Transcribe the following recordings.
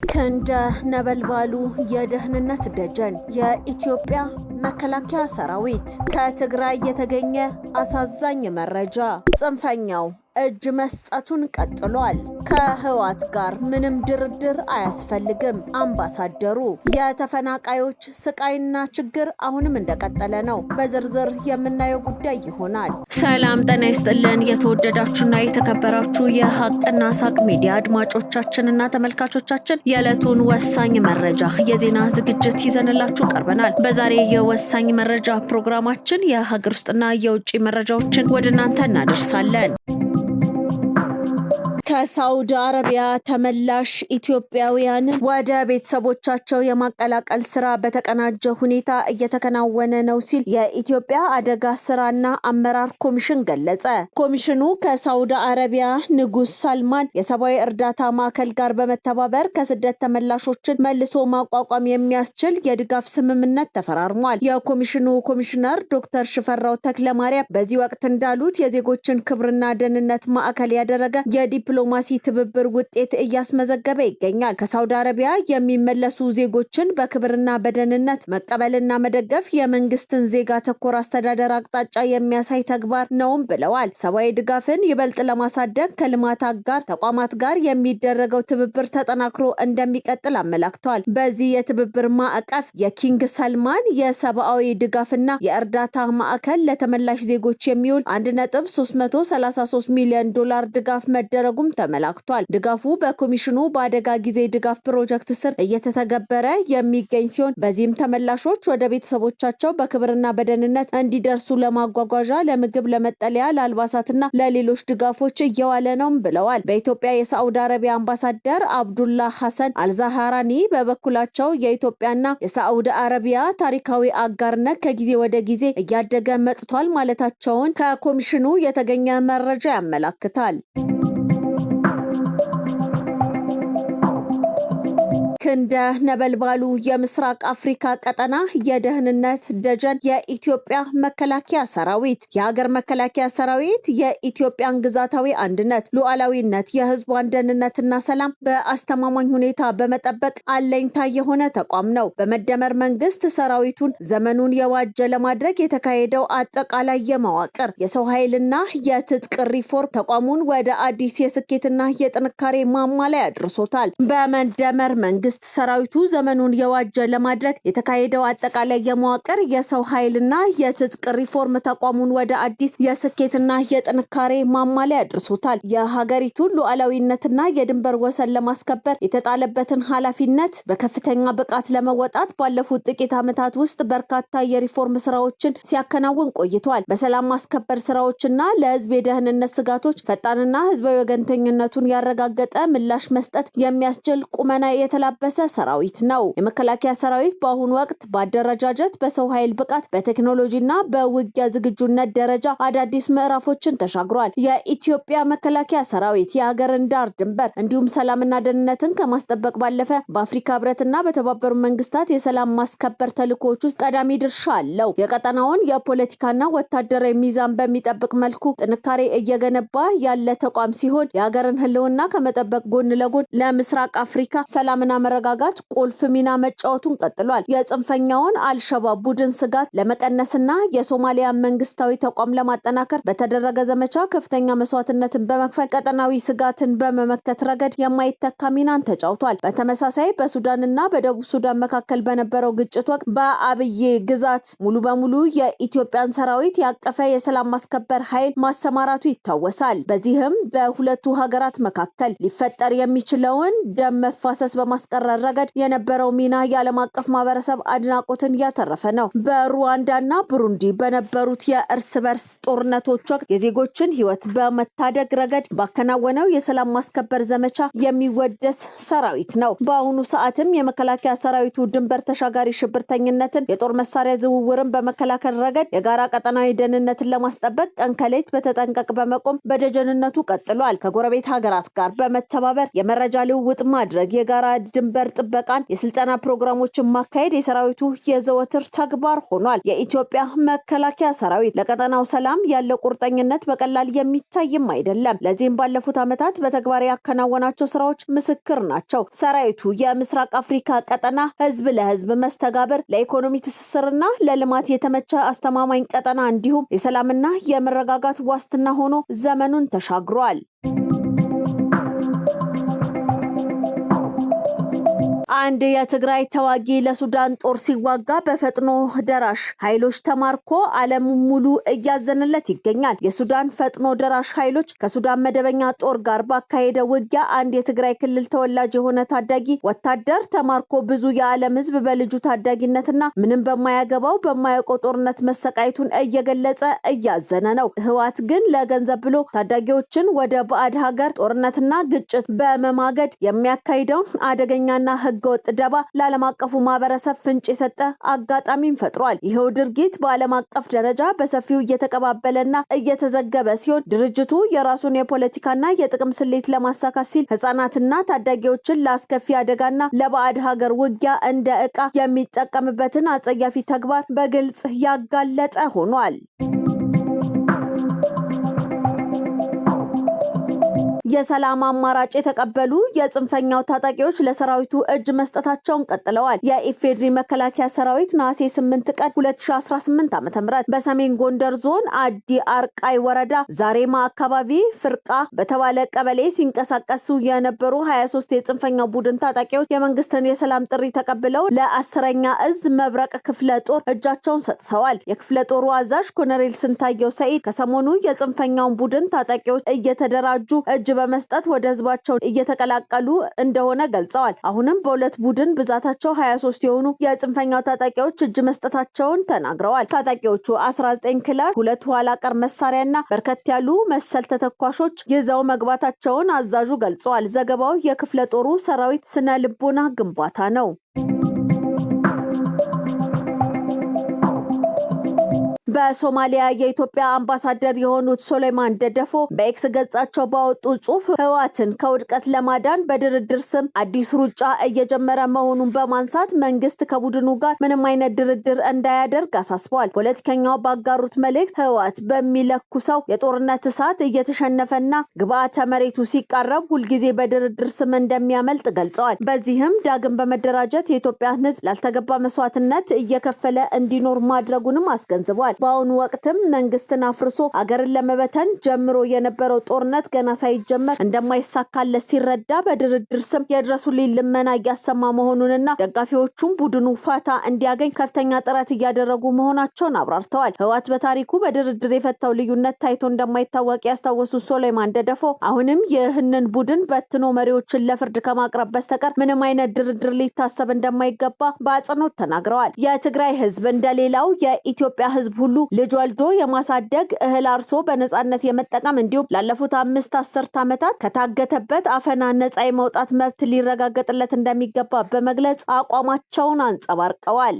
ክንደ ነበልባሉ የደህንነት ደጀን የኢትዮጵያ መከላከያ ሰራዊት ከትግራይ የተገኘ አሳዛኝ መረጃ ጽንፈኛው እጅ መስጠቱን ቀጥሏል። ከህወሓት ጋር ምንም ድርድር አያስፈልግም። አምባሳደሩ የተፈናቃዮች ስቃይና ችግር አሁንም እንደቀጠለ ነው። በዝርዝር የምናየው ጉዳይ ይሆናል። ሰላም ጤና ይስጥልን። የተወደዳችሁና የተከበራችሁ የሀቅና ሳቅ ሚዲያ አድማጮቻችንና ተመልካቾቻችን የዕለቱን ወሳኝ መረጃ የዜና ዝግጅት ይዘንላችሁ ቀርበናል። በዛሬ የወሳኝ መረጃ ፕሮግራማችን የሀገር ውስጥና የውጭ መረጃዎችን ወደ እናንተ እናደርሳለን። ከሳውዲ አረቢያ ተመላሽ ኢትዮጵያውያን ወደ ቤተሰቦቻቸው የማቀላቀል ስራ በተቀናጀ ሁኔታ እየተከናወነ ነው ሲል የኢትዮጵያ አደጋ ስራና አመራር ኮሚሽን ገለጸ። ኮሚሽኑ ከሳውዲ አረቢያ ንጉስ ሳልማን የሰብአዊ እርዳታ ማዕከል ጋር በመተባበር ከስደት ተመላሾችን መልሶ ማቋቋም የሚያስችል የድጋፍ ስምምነት ተፈራርሟል። የኮሚሽኑ ኮሚሽነር ዶክተር ሽፈራው ተክለማርያም በዚህ ወቅት እንዳሉት የዜጎችን ክብርና ደህንነት ማዕከል ያደረገ የዲፕሎማሲ ትብብር ውጤት እያስመዘገበ ይገኛል። ከሳውዲ አረቢያ የሚመለሱ ዜጎችን በክብርና በደህንነት መቀበልና መደገፍ የመንግስትን ዜጋ ተኮር አስተዳደር አቅጣጫ የሚያሳይ ተግባር ነውም ብለዋል። ሰብአዊ ድጋፍን ይበልጥ ለማሳደግ ከልማት አጋር ተቋማት ጋር የሚደረገው ትብብር ተጠናክሮ እንደሚቀጥል አመላክተዋል። በዚህ የትብብር ማዕቀፍ የኪንግ ሰልማን የሰብአዊ ድጋፍና የእርዳታ ማዕከል ለተመላሽ ዜጎች የሚውል 1.333 ሚሊዮን ዶላር ድጋፍ መደረጉም ተመላክቷል። ድጋፉ በኮሚሽኑ በአደጋ ጊዜ ድጋፍ ፕሮጀክት ስር እየተተገበረ የሚገኝ ሲሆን በዚህም ተመላሾች ወደ ቤተሰቦቻቸው በክብርና በደህንነት እንዲደርሱ ለማጓጓዣ፣ ለምግብ፣ ለመጠለያ፣ ለአልባሳትና ለሌሎች ድጋፎች እየዋለ ነው ብለዋል። በኢትዮጵያ የሳዑዲ አረቢያ አምባሳደር አብዱላ ሐሰን አልዛሃራኒ በበኩላቸው የኢትዮጵያና የሳዑዲ አረቢያ ታሪካዊ አጋርነት ከጊዜ ወደ ጊዜ እያደገ መጥቷል ማለታቸውን ከኮሚሽኑ የተገኘ መረጃ ያመላክታል። ክንደ ነበልባሉ የምስራቅ አፍሪካ ቀጠና የደህንነት ደጀን የኢትዮጵያ መከላከያ ሰራዊት የሀገር መከላከያ ሰራዊት የኢትዮጵያን ግዛታዊ አንድነት፣ ሉዓላዊነት፣ የህዝቧን ደህንነትና ሰላም በአስተማማኝ ሁኔታ በመጠበቅ አለኝታ የሆነ ተቋም ነው። በመደመር መንግስት ሰራዊቱን ዘመኑን የዋጀ ለማድረግ የተካሄደው አጠቃላይ የመዋቅር የሰው ኃይልና የትጥቅ ሪፎርም ተቋሙን ወደ አዲስ የስኬትና የጥንካሬ ማማ ላይ አድርሶታል። በመደመር መንግስት ሰራዊቱ ዘመኑን የዋጀ ለማድረግ የተካሄደው አጠቃላይ የመዋቅር የሰው ኃይልና የትጥቅ ሪፎርም ተቋሙን ወደ አዲስ የስኬትና የጥንካሬ ማማ ላይ አድርሶታል። የሀገሪቱን ሉዓላዊነትና የድንበር ወሰን ለማስከበር የተጣለበትን ኃላፊነት በከፍተኛ ብቃት ለመወጣት ባለፉት ጥቂት ዓመታት ውስጥ በርካታ የሪፎርም ስራዎችን ሲያከናውን ቆይቷል። በሰላም ማስከበር ስራዎችና ለህዝብ የደህንነት ስጋቶች ፈጣንና ህዝባዊ ወገንተኝነቱን ያረጋገጠ ምላሽ መስጠት የሚያስችል ቁመና የተላበሰ ሰራዊት ነው። የመከላከያ ሰራዊት በአሁኑ ወቅት በአደረጃጀት፣ በሰው ኃይል ብቃት፣ በቴክኖሎጂና በውጊያ ዝግጁነት ደረጃ አዳዲስ ምዕራፎችን ተሻግሯል። የኢትዮጵያ መከላከያ ሰራዊት የሀገርን ዳር ድንበር እንዲሁም ሰላምና ደህንነትን ከማስጠበቅ ባለፈ በአፍሪካ ህብረትና በተባበሩት መንግስታት የሰላም ማስከበር ተልዕኮዎች ውስጥ ቀዳሚ ድርሻ አለው። የቀጠናውን የፖለቲካና ወታደራዊ ሚዛን በሚጠብቅ መልኩ ጥንካሬ እየገነባ ያለ ተቋም ሲሆን የሀገርን ህልውና ከመጠበቅ ጎን ለጎን ለምስራቅ አፍሪካ ሰላምና መረጋጋት ቁልፍ ሚና መጫወቱን ቀጥሏል። የጽንፈኛውን አልሸባብ ቡድን ስጋት ለመቀነስና የሶማሊያ መንግስታዊ ተቋም ለማጠናከር በተደረገ ዘመቻ ከፍተኛ መስዋዕትነትን በመክፈል ቀጠናዊ ስጋትን በመመከት ረገድ የማይተካ ሚናን ተጫውቷል። በተመሳሳይ በሱዳንና በደቡብ ሱዳን መካከል በነበረው ግጭት ወቅት በአብዬ ግዛት ሙሉ በሙሉ የኢትዮጵያን ሰራዊት ያቀፈ የሰላም ማስከበር ኃይል ማሰማራቱ ይታወሳል። በዚህም በሁለቱ ሀገራት መካከል ሊፈጠር የሚችለውን ደም መፋሰስ በማስቀረት ረገድ የነበረው ሚና የዓለም አቀፍ ማህበረሰብ አድናቆትን ያተረፈ ነው። በሩዋንዳና ብሩንዲ በነበሩት የእርስ በርስ ጦርነቶች ወቅት የዜጎችን ህይወት በመታደግ ረገድ ባከናወነው የሰላም ማስከበር ዘመቻ የሚወደስ ሰራዊት ነው። በአሁኑ ሰዓትም የመከላከያ ሰራዊቱ ድንበር ተሻጋሪ ሽብርተኝነትን፣ የጦር መሳሪያ ዝውውርን በመከላከል ረገድ የጋራ ቀጠናዊ ደህንነትን ለማስጠበቅ ቀን ከሌት በተጠንቀቅ በመቆም በደጀንነቱ ቀጥሏል። ከጎረቤት ሀገራት ጋር በመተባበር የመረጃ ልውውጥ ማድረግ፣ የጋራ የድንበር ጥበቃን የስልጠና ፕሮግራሞችን ማካሄድ የሰራዊቱ የዘወትር ተግባር ሆኗል። የኢትዮጵያ መከላከያ ሰራዊት ለቀጠናው ሰላም ያለው ቁርጠኝነት በቀላል የሚታይም አይደለም። ለዚህም ባለፉት ዓመታት በተግባር ያከናወናቸው ስራዎች ምስክር ናቸው። ሰራዊቱ የምስራቅ አፍሪካ ቀጠና ህዝብ ለህዝብ መስተጋብር፣ ለኢኮኖሚ ትስስርና ለልማት የተመቸ አስተማማኝ ቀጠና እንዲሁም የሰላምና የመረጋጋት ዋስትና ሆኖ ዘመኑን ተሻግሯል። አንድ የትግራይ ተዋጊ ለሱዳን ጦር ሲዋጋ በፈጥኖ ደራሽ ኃይሎች ተማርኮ ዓለም ሙሉ እያዘነለት ይገኛል። የሱዳን ፈጥኖ ደራሽ ኃይሎች ከሱዳን መደበኛ ጦር ጋር ባካሄደ ውጊያ አንድ የትግራይ ክልል ተወላጅ የሆነ ታዳጊ ወታደር ተማርኮ ብዙ የዓለም ህዝብ በልጁ ታዳጊነትና ምንም በማያገባው በማያውቀው ጦርነት መሰቃየቱን እየገለጸ እያዘነ ነው። ህወሓት ግን ለገንዘብ ብሎ ታዳጊዎችን ወደ ባዕድ ሀገር ጦርነትና ግጭት በመማገድ የሚያካሂደውን አደገኛና ህገወጥ ደባ ለዓለም አቀፉ ማህበረሰብ ፍንጭ የሰጠ አጋጣሚን ፈጥሯል። ይሄው ድርጊት በዓለም አቀፍ ደረጃ በሰፊው እየተቀባበለና እየተዘገበ ሲሆን ድርጅቱ የራሱን የፖለቲካና የጥቅም ስሌት ለማሳካት ሲል ህፃናትና ታዳጊዎችን ለአስከፊ አደጋና ለባዕድ ሀገር ውጊያ እንደ ዕቃ የሚጠቀምበትን አጸያፊ ተግባር በግልጽ ያጋለጠ ሆኗል። የሰላም አማራጭ የተቀበሉ የጽንፈኛው ታጣቂዎች ለሰራዊቱ እጅ መስጠታቸውን ቀጥለዋል። የኢፌድሪ መከላከያ ሰራዊት ነሐሴ 8 ቀን 2018 ዓ.ም በሰሜን ጎንደር ዞን አዲ አርቃይ ወረዳ ዛሬማ አካባቢ ፍርቃ በተባለ ቀበሌ ሲንቀሳቀሱ የነበሩ 23 የጽንፈኛው ቡድን ታጣቂዎች የመንግስትን የሰላም ጥሪ ተቀብለው ለ10ኛ እዝ መብረቅ ክፍለ ጦር እጃቸውን ሰጥተዋል። የክፍለ ጦሩ አዛዥ ኮሎኔል ስንታየው ሰኢድ ከሰሞኑ የጽንፈኛውን ቡድን ታጣቂዎች እየተደራጁ እጅ በመስጠት ወደ ህዝባቸው እየተቀላቀሉ እንደሆነ ገልጸዋል። አሁንም በሁለት ቡድን ብዛታቸው 23 የሆኑ የጽንፈኛው ታጣቂዎች እጅ መስጠታቸውን ተናግረዋል። ታጣቂዎቹ 19 ክላሽ፣ 2 ኋላ ቀር መሳሪያና በርከት ያሉ መሰል ተተኳሾች ይዘው መግባታቸውን አዛዡ ገልጸዋል። ዘገባው የክፍለ ጦሩ ሰራዊት ስነ ልቦና ግንባታ ነው። በሶማሊያ የኢትዮጵያ አምባሳደር የሆኑት ሱሌማን ደደፎ በኤክስ ገጻቸው ባወጡት ጽሑፍ ህወሓትን ከውድቀት ለማዳን በድርድር ስም አዲስ ሩጫ እየጀመረ መሆኑን በማንሳት መንግስት ከቡድኑ ጋር ምንም አይነት ድርድር እንዳያደርግ አሳስበዋል። ፖለቲከኛው ባጋሩት መልእክት ህወሓት በሚለኩሰው የጦርነት እሳት እየተሸነፈና ግብዓተ መሬቱ ሲቃረብ ሁልጊዜ በድርድር ስም እንደሚያመልጥ ገልጸዋል። በዚህም ዳግም በመደራጀት የኢትዮጵያን ህዝብ ላልተገባ መስዋዕትነት እየከፈለ እንዲኖር ማድረጉንም አስገንዝበዋል። በአሁኑ ወቅትም መንግስትን አፍርሶ አገርን ለመበተን ጀምሮ የነበረው ጦርነት ገና ሳይጀመር እንደማይሳካለት ሲረዳ በድርድር ስም የድረሱልኝ ልመና እያሰማ መሆኑንና ደጋፊዎቹም ቡድኑ ፋታ እንዲያገኝ ከፍተኛ ጥረት እያደረጉ መሆናቸውን አብራርተዋል። ህወሓት በታሪኩ በድርድር የፈታው ልዩነት ታይቶ እንደማይታወቅ ያስታወሱት ሱሌማን ደደፎ አሁንም ይህንን ቡድን በትኖ መሪዎችን ለፍርድ ከማቅረብ በስተቀር ምንም አይነት ድርድር ሊታሰብ እንደማይገባ በአጽንኦት ተናግረዋል። የትግራይ ህዝብ እንደሌላው የኢትዮጵያ ህዝብ ሁሉ ልጅ ወልዶ የማሳደግ እህል አርሶ በነጻነት የመጠቀም እንዲሁም ላለፉት 5 አስርት ዓመታት ከታገተበት አፈና ነጻ የመውጣት መብት ሊረጋገጥለት እንደሚገባ በመግለጽ አቋማቸውን አንጸባርቀዋል።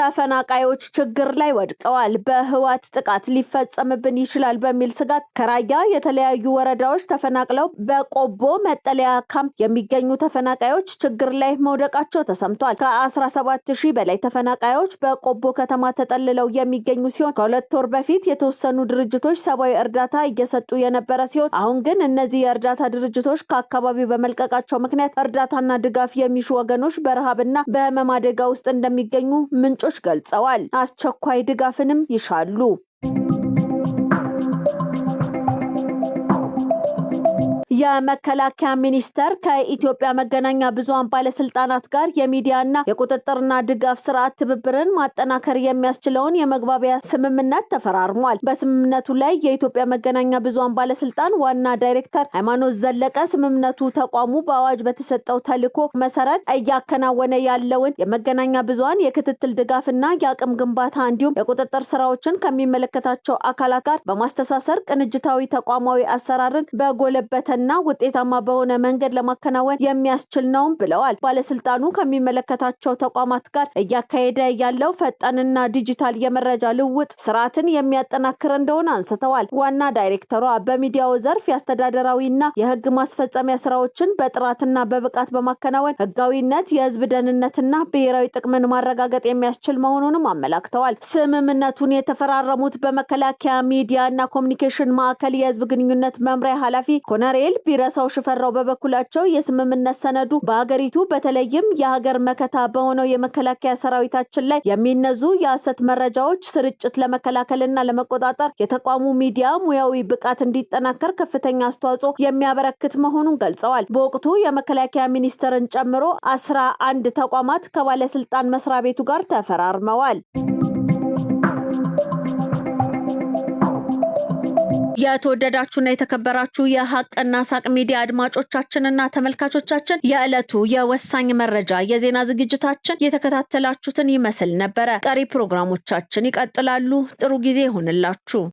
ተፈናቃዮች ችግር ላይ ወድቀዋል። በህወሓት ጥቃት ሊፈጸምብን ይችላል በሚል ስጋት ከራያ የተለያዩ ወረዳዎች ተፈናቅለው በቆቦ መጠለያ ካምፕ የሚገኙ ተፈናቃዮች ችግር ላይ መውደቃቸው ተሰምቷል። ከ17000 በላይ ተፈናቃዮች በቆቦ ከተማ ተጠልለው የሚገኙ ሲሆን ከ2 ወር በፊት የተወሰኑ ድርጅቶች ሰብአዊ እርዳታ እየሰጡ የነበረ ሲሆን አሁን ግን እነዚህ የእርዳታ ድርጅቶች ከአካባቢው በመልቀቃቸው ምክንያት እርዳታና ድጋፍ የሚሹ ወገኖች በረሃብና በህመም አደጋ ውስጥ እንደሚገኙ ምንጮች ገልጸዋል። አስቸኳይ ድጋፍንም ይሻሉ። የመከላከያ ሚኒስቴር ከኢትዮጵያ መገናኛ ብዙሃን ባለስልጣናት ጋር የሚዲያና የቁጥጥርና ድጋፍ ስርዓት ትብብርን ማጠናከር የሚያስችለውን የመግባቢያ ስምምነት ተፈራርሟል። በስምምነቱ ላይ የኢትዮጵያ መገናኛ ብዙሃን ባለስልጣን ዋና ዳይሬክተር ሃይማኖት ዘለቀ ስምምነቱ ተቋሙ በአዋጅ በተሰጠው ተልዕኮ መሰረት እያከናወነ ያለውን የመገናኛ ብዙሃን የክትትል ድጋፍና የአቅም ግንባታ እንዲሁም የቁጥጥር ስራዎችን ከሚመለከታቸው አካላት ጋር በማስተሳሰር ቅንጅታዊ ተቋማዊ አሰራርን በጎለበተና ፈጣንና ውጤታማ በሆነ መንገድ ለማከናወን የሚያስችል ነው ብለዋል። ባለስልጣኑ ከሚመለከታቸው ተቋማት ጋር እያካሄደ ያለው ፈጣንና ዲጂታል የመረጃ ልውውጥ ስርዓትን የሚያጠናክር እንደሆነ አንስተዋል። ዋና ዳይሬክተሯ በሚዲያው ዘርፍ የአስተዳደራዊና የህግ ማስፈጸሚያ ስራዎችን በጥራትና በብቃት በማከናወን ህጋዊነት፣ የህዝብ ደህንነትና ብሔራዊ ጥቅምን ማረጋገጥ የሚያስችል መሆኑንም አመላክተዋል። ስምምነቱን የተፈራረሙት በመከላከያ ሚዲያና ኮሚኒኬሽን ማዕከል የህዝብ ግንኙነት መምሪያ ኃላፊ ኮሎኔል ቢረሳው ሽፈራው በበኩላቸው የስምምነት ሰነዱ በሀገሪቱ በተለይም የሀገር መከታ በሆነው የመከላከያ ሰራዊታችን ላይ የሚነዙ የሐሰት መረጃዎች ስርጭት ለመከላከልና ለመቆጣጠር የተቋሙ ሚዲያ ሙያዊ ብቃት እንዲጠናከር ከፍተኛ አስተዋጽኦ የሚያበረክት መሆኑን ገልጸዋል። በወቅቱ የመከላከያ ሚኒስቴርን ጨምሮ 11 ተቋማት ከባለስልጣን መስሪያ ቤቱ ጋር ተፈራርመዋል። የተወደዳችሁና የተከበራችሁ የሀቅና ሳቅ ሚዲያ አድማጮቻችንና ተመልካቾቻችን የዕለቱ የወሳኝ መረጃ የዜና ዝግጅታችን የተከታተላችሁትን ይመስል ነበረ። ቀሪ ፕሮግራሞቻችን ይቀጥላሉ። ጥሩ ጊዜ ይሁንላችሁ።